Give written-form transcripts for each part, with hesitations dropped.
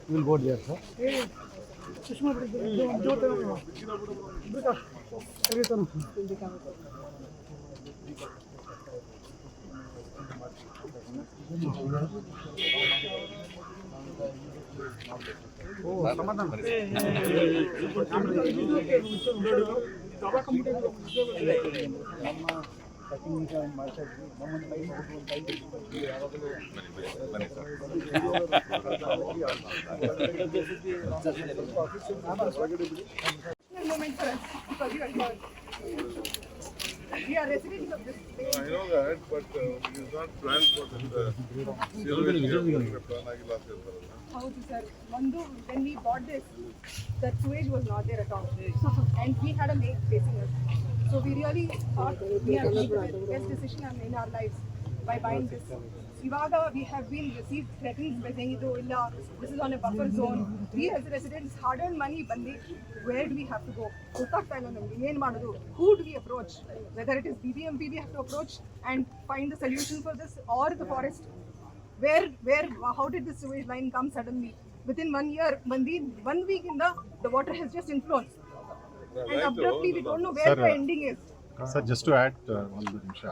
We'll go there, sir. Moment for us because we are residents of this place. I know that, but it is not planned for this sewage plan ಆಗಿಲ್ಲ ಅಂತ ಹೇಳ್ತಾರಲ್ಲ. How's sir? When we bought this, that sewage was not there at all, and we had a lake facing us. So we really thought we have made the best decision in our lives by buying this. Ivaga, we have been received threats by saying, this is on a buffer zone. We as residents, hard-earned money, bandi, where do we have to go? Who do we approach? Whether it is BBMP we have to approach and find the solution for this, or the forest. How did this sewage line come suddenly? Within 1 year, 1 week the water has just inflown. And abruptly we don't know where the ending is. Sir, just to add one ನಿಮಿಷ.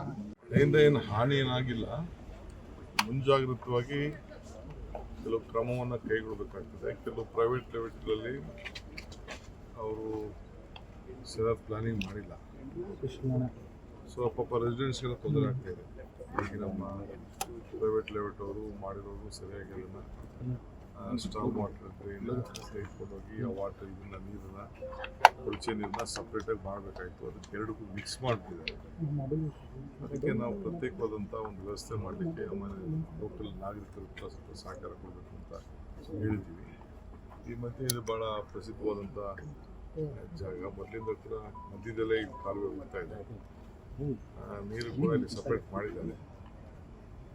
ಏನು ಹಾನಿ ಏನಾಗಿಲ್ಲ. ಮುಂಜಾಗ್ರತವಾಗಿ ಕೆಲವು ಕ್ರಮವನ್ನು ಕೈಗೊಳ್ಳಬೇಕಾಗ್ತದೆ. ಕೆಲವು private ಲೆವೆಲ್ಗಳಲ್ಲಿ ಅವರು ಸರಿಯಾದ planning ಮಾಡಿಲ್ಲ. ಸೊ ಪಾಪ ರೆಸಿಡೆನ್ಸ್ಗೆಲ್ಲ ತೊಂದರೆ ಆಗ್ತಾ ಇದೆ. ಈಗ ನಮ್ಮ ಪ್ರೈವೇಟ್ ಲೆವೆಲ್ ಅವರು ಮಾಡಿರೋರು ಸರಿಯಾಗಿ ಅದನ್ನು ಸ್ಟಾಕ್ ವಾಟರ್ ಡ್ರೈನ್ ತೆಗೆದುಕೊಂಡೋಗಿ ಆ ವಾಟರ್ ಇದನ್ನು ನೀರನ್ನು ಕೊಳಚೆ ನೀರನ್ನ ಸಪ್ರೇಟಾಗಿ ಮಾಡಬೇಕಾಯಿತು. ಅದಕ್ಕೆ ಎರಡಕ್ಕೂ ಮಿಕ್ಸ್ ಮಾಡಿಬಿಟ್ಟಿದ್ದಾರೆ. ಅದಕ್ಕೆ ನಾವು ಪ್ರತ್ಯೇಕವಾದಂಥ ಒಂದು ವ್ಯವಸ್ಥೆ ಮಾಡಲಿಕ್ಕೆ ಆಮೇಲೆ ಲೋಕಲ್ ನಾಗರಿಕರು ಕೂಡ ಸ್ವಲ್ಪ ಸಹಕಾರ ಕೊಡಬೇಕು ಅಂತ ಹೇಳಿದ್ದೀವಿ. ಈ ಮಧ್ಯೆ ಇದು ಭಾಳ ಪ್ರಸಿದ್ಧವಾದಂಥ ಜಾಗ. ಮೊದಲಿಂದ ಕೂಡ ಮಧ್ಯದಲ್ಲೇ ಈ ಕಾಲುವೆ ಹೋಗ್ತಾ ಇದೆ. ನೀರು ಕೂಡ ಇಲ್ಲಿ ಸಪ್ರೇಟ್ ಮಾಡಿದ್ದಾರೆ.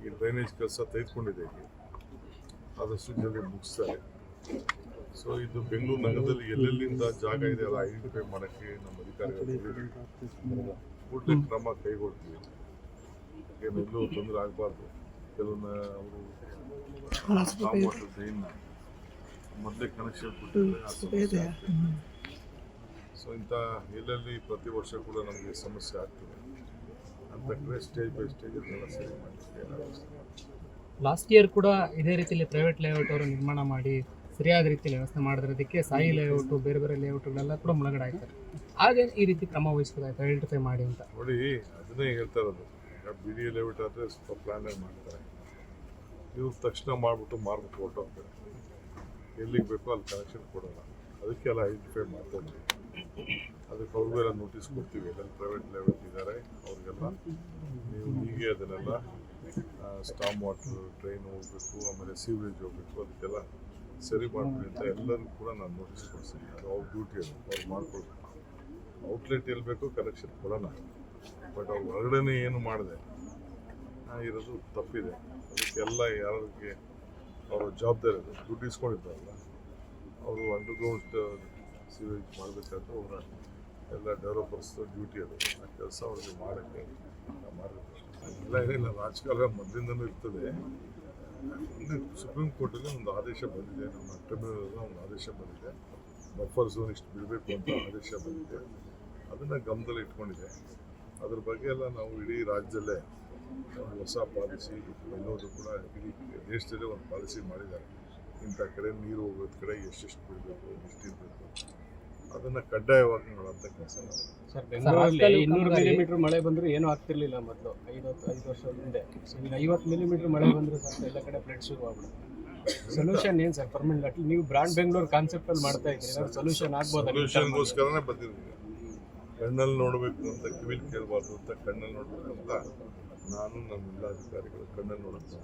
ಈ ಡ್ರೈನೇಜ್ ಕೆಲಸ ತೆಗೆದುಕೊಂಡಿದೆ. ಇಲ್ಲಿ ಆದಷ್ಟು ಜಲ್ದಿ ಮುಗಿಸ್ತಾರೆ. ಸೊ ಇದು ಬೆಂಗಳೂರು ನಗರದಲ್ಲಿ ಎಲ್ಲೆಲ್ಲಿಂದ ಜಾಗ ಇದೆ ಅಲ್ಲ ಐಡೆಂಟಿಫೈ ಮಾಡೋಕ್ಕೆ ನಮ್ಮ ಅಧಿಕಾರಿಗಳು ಕೂಡಲೇ ಕ್ರಮ ಕೈಗೊಳ್ತೀವಿ. ಎಲ್ಲೂ ತೊಂದರೆ ಆಗಬಾರ್ದು. ಕೆಲವೊಂದು ಅವರು ವಾಟರ್ ಡ್ರೈನ್ನ ಮೊದಲೇ ಕನೆಕ್ಷನ್ ಕೊಟ್ಟಿದ್ದಾರೆ. ಸೊ ಇಂಥ ಎಲ್ಲೆಲ್ಲಿ ಪ್ರತಿ ವರ್ಷ ಕೂಡ ನಮಗೆ ಸಮಸ್ಯೆ ಆಗ್ತದೆ ಅಂತ ಕಡೆ ಸ್ಟೇಜ್ ಬೈ ಸ್ಟೇಜ್ ಎಲ್ಲ ಸರಿ ಮಾಡಲಿಕ್ಕೆ ಲಾಸ್ಟ್ ಇಯರ್ ಕೂಡ ಇದೇ ರೀತಿಯಲ್ಲಿ ಪ್ರೈವೇಟ್ ಲೇಔಟ್ ಅವರು ನಿರ್ಮಾಣ ಮಾಡಿ ಸರಿಯಾದ ರೀತಿಯಲ್ಲಿ ವ್ಯವಸ್ಥೆ ಮಾಡಿದ್ರದಕ್ಕೆ ಸಾಯಿ ಲೇಔಟು ಬೇರೆ ಬೇರೆ ಲೇಔಟ್ಗಳೆಲ್ಲ ಕೂಡ ಮುಳುಗಡೆ ಆಗ್ತಾರೆ. ಹಾಗೆ ಈ ರೀತಿ ಕ್ರಮ ವಹಿಸಬೇಕಾಯ್ತು ಐಡೆಂಟಿಫೈ ಮಾಡಿ ಅಂತ ನೋಡಿ. ಅದನ್ನೇ ಹೇಳ್ತಾ ಇರೋದು. ಈಗ ಬಿ ಡಿ ಎ ಲೇಔಟ್ ಆದರೆ ಸ್ವಲ್ಪ ಪ್ಲ್ಯಾನ್ ಮಾಡ್ತಾರೆ. ಇವ್ರು ತಕ್ಷಣ ಮಾಡಿಬಿಟ್ಟು ಮಾರ್ಬಿಟ್ಟು ಹೊರಟೋಗ್ತಾರೆ. ಎಲ್ಲಿಗೆ ಬೇಕೋ ಅಲ್ಲಿ ಕನೆಕ್ಷನ್ ಕೊಡೋಲ್ಲ. ಅದಕ್ಕೆಲ್ಲ ಐಡೆಂಟಿಫೈ ಮಾಡ್ತಾ ಇದ್ದೀವಿ. ಅದಕ್ಕೆ ಅವ್ರಿಗೆಲ್ಲ ನೋಟಿಸ್ ಕೊಡ್ತೀವಿ. ಎಲ್ಲೆಲ್ಲಿ ಪ್ರೈವೇಟ್ ಲೆವೆಲ್ ಇದ್ದಾರೆ ಅವ್ರಿಗೆಲ್ಲ ನೀವು ಹೀಗೆ ಅದನ್ನೆಲ್ಲ ಸ್ಟಾಮ್ ವಾಟರ್ ಡ್ರೈನ್ ಹೋಗಬೇಕು, ಆಮೇಲೆ ಸೀವರೇಜ್ ಹೋಗಬೇಕು, ಅದಕ್ಕೆಲ್ಲ ಸರಿ ಮಾಡ್ತೀವಿ ಅಂತ ಎಲ್ಲರಿಗೂ ಕೂಡ ನಾನು ನೋಟಿಸ್ ಕೊಡ್ತೀನಿ. ಅದು ಅವ್ರ ಡ್ಯೂಟಿ ಅದು ಅವ್ರು ಮಾಡ್ಕೊಳ್ಬೇಕು. ಔಟ್ಲೆಟ್ ಎಲ್ಲಿ ಬೇಕೋ ಕನೆಕ್ಷನ್ ಕೊಡೋಣ. ಬಟ್ ಅವ್ರು ಹೊರಗಡೆ ಏನು ಮಾಡಿದೆ ಇರೋದು ತಪ್ಪಿದೆ. ಅದಕ್ಕೆಲ್ಲ ಯಾರಿಗೆ ಅವರ ಜವಾಬ್ದಾರಿ ಅದು. ದುಡ್ಡು ಇಸ್ಕೊಂಡಿದ್ದಾರಲ್ಲ ಅವರು ಅಂಡರ್ಗ್ರೌಂಡ್ ಸೀವೇಜ್ ಮಾಡಬೇಕಾದ್ರೆ ಅವರ ಎಲ್ಲ ಡೆವಲಪರ್ಸ್ ಡ್ಯೂಟಿ ಅದು. ಆ ಕೆಲಸ ಅವ್ರಿಗೆ ಮಾಡೋಕ್ಕೆ ಮಾಡಬೇಕು. ಇಲ್ಲ ಏನಿಲ್ಲ, ರಾಜಕಾರಣ ಮೊದಲಿಂದಲೂ ಇರ್ತದೆ. ಸುಪ್ರೀಂ ಕೋರ್ಟಲ್ಲಿ ಒಂದು ಆದೇಶ ಬಂದಿದೆ. ನಮ್ಮ ಟ್ರಿಬ್ಯುನಲ್ ಒಂದು ಆದೇಶ ಬಂದಿದೆ. ಬಫರ್ ಝೋನ್ ಇಷ್ಟು ಬಿಡಬೇಕು ಅಂತ ಆದೇಶ ಬಂದಿದೆ. ಅದನ್ನು ಗಮನದಲ್ಲಿ ಇಟ್ಕೊಂಡಿದೆ. ಅದ್ರ ಬಗ್ಗೆ ಎಲ್ಲ ನಾವು ಇಡೀ ರಾಜ್ಯದಲ್ಲೇ ಒಂದು ಹೊಸ ಪಾಲಿಸಿ ಎಲ್ಲೋದು ಕೂಡ ಇಡೀ ದೇಶದಲ್ಲೇ ಒಂದು ಪಾಲಿಸಿ ಮಾಡಿದ್ದಾರೆ. ಇಂಥ ಕಡೆ ನೀರು ಹೋಗೋದ ಕಡೆ ಎಷ್ಟೆಷ್ಟು ಬಿಡಬೇಕು, ಎಷ್ಟಿರಬೇಕು, ಅದನ್ನು ಕಡ್ಡಾಯವಾಗಿ ನೋಡೋಂಥ ಕೆಲಸ. ಸರ್, ಬೆಂಗಳೂರಲ್ಲಿ 200 ಮಿಲಿಮೀಟರ್ ಮಳೆ ಬಂದರೂ ಏನೂ ಆಗ್ತಿರ್ಲಿಲ್ಲ ಮೊದಲು 5 ವರ್ಷದ ಹಿಂದೆ. ಈಗ 50 ಮಿಲಿಮೀಟರ್ ಮಳೆ ಬಂದರೂ ಸ್ವಲ್ಪ ಎಲ್ಲ ಕಡೆ ಫ್ಲಡ್ ಶುರು ಆಗ್ಬಿಡುತ್ತೆ. ಸೊಲ್ಯೂಷನ್ ಏನು ಸರ್ ಪರ್ಮನೆಂಟ್? ನೀವು ಬ್ರಾಂಡ್ ಬೆಂಗಳೂರು ಕಾನ್ಸೆಪ್ಟಲ್ಲಿ ಮಾಡ್ತಾ ಇದ್ದೀರಿ, ಏನಾದ್ರು ಸೊಲ್ಯೂಷನ್ ಆಗ್ಬೋದು? ಸೊಲ್ಯೂಷನ್ಗೋಸ್ಕರನೇ ಬಂದಿದ್ದೀವಿ. ಕಣ್ಣಲ್ಲಿ ನೋಡಬೇಕು ಅಂತ ಕಿವಿಲಿ ಕೇಳಬಾರ್ದು ಅಂತ ಕಣ್ಣಲ್ಲಿ ನೋಡಬೇಕು ಅಂತ ನಾನು ನಮ್ಮ ಎಲ್ಲ ಅಧಿಕಾರಿಗಳು ಕಣ್ಣಲ್ಲಿ ನೋಡೋದು